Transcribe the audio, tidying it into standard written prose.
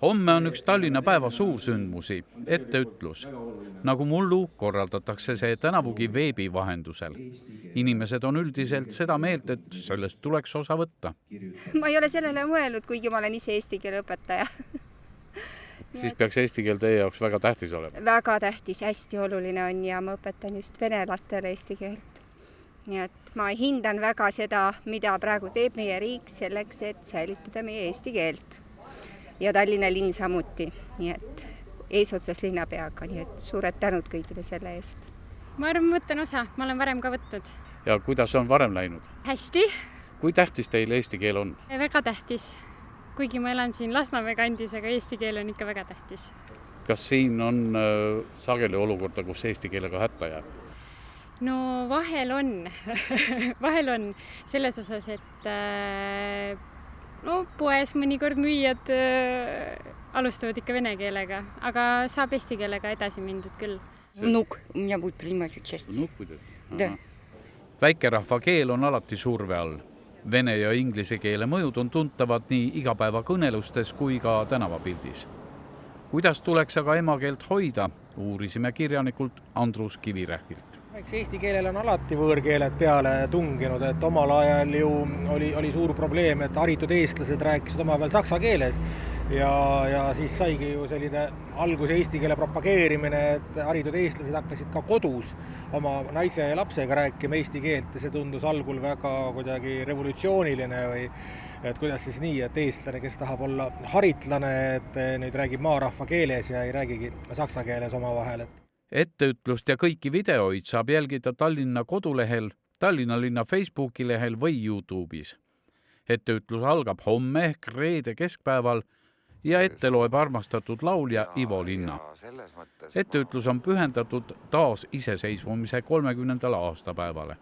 Homme on üks Tallinna päeva suursündmusi, etteütlus. Nagu mullu korraldatakse see tänavugi veebi vahendusel. Inimesed on üldiselt seda meelt, et sellest tuleks osa võtta. Ma ei ole sellele mõelnud, kuigi ma olen ise eesti keele õpetaja. Siis peaks eesti keel teie jaoks väga tähtis olema. Väga tähtis, hästi oluline on ja ma õpetan just vene lastele eesti keelt. Nii et ma hindan väga seda, mida praegu teeb meie riik selleks, et säilitada meie eesti keelt. Ja Tallinna linn samuti, nii et eesotsas linnapeaga, nii et suured tänud kõigile selle eest. Ma arvan, ma võtan osa, ma olen varem ka võtnud. Ja kuidas on varem läinud? Hästi. Kui tähtis teile eesti keel on? Väga tähtis. Kuigi ma elan siin Lasnamäe kandis, aga eesti keel on ikka väga tähtis. Kas siin on sageli olukorda, kus eesti keelega hätta jääb? No vahel on. Vahel on selles osas, et poes mõnikord müüjad alustavad ikka vene keelega, aga saab eesti keelega edasi mindud küll. Внук, у меня будет принимать участие. Да. Väikerahva keel on alati surve all. Vene ja inglise keele mõjud on tuntavad nii igapäeva kõnelustes kui ka tänavapildis. Kuidas tuleks aga emakeelt hoida, uurisime kirjanikult Andrus Kivirähkilt. Eks eesti keelel on alati võõrkeeled peale tunginud, et omal ajal ju oli suur probleem, et haritud eestlased rääkisid omavahel saksa keeles ja siis saigi ju selline algus eesti keele propageerimine, et haritud eestlased hakkasid ka kodus oma naise ja lapsega rääkima eesti keelt ja see tundus algul väga kuidagi revolutsiooniline või et kuidas siis nii, et eestlane, kes tahab olla haritlane, et nüüd räägib maarahva keeles ja ei räägigi saksa keeles omavahel. Etteütlust ja kõiki videoid saab jälgida Tallinna kodulehel, Tallinna linna Facebooki lehel või YouTube'is. Etteütlus algab homme ehk reede keskpäeval ja ette loeb armastatud laulja Ivo Linna. Etteütlus on pühendatud taas iseseisvumise 30. aastapäevale.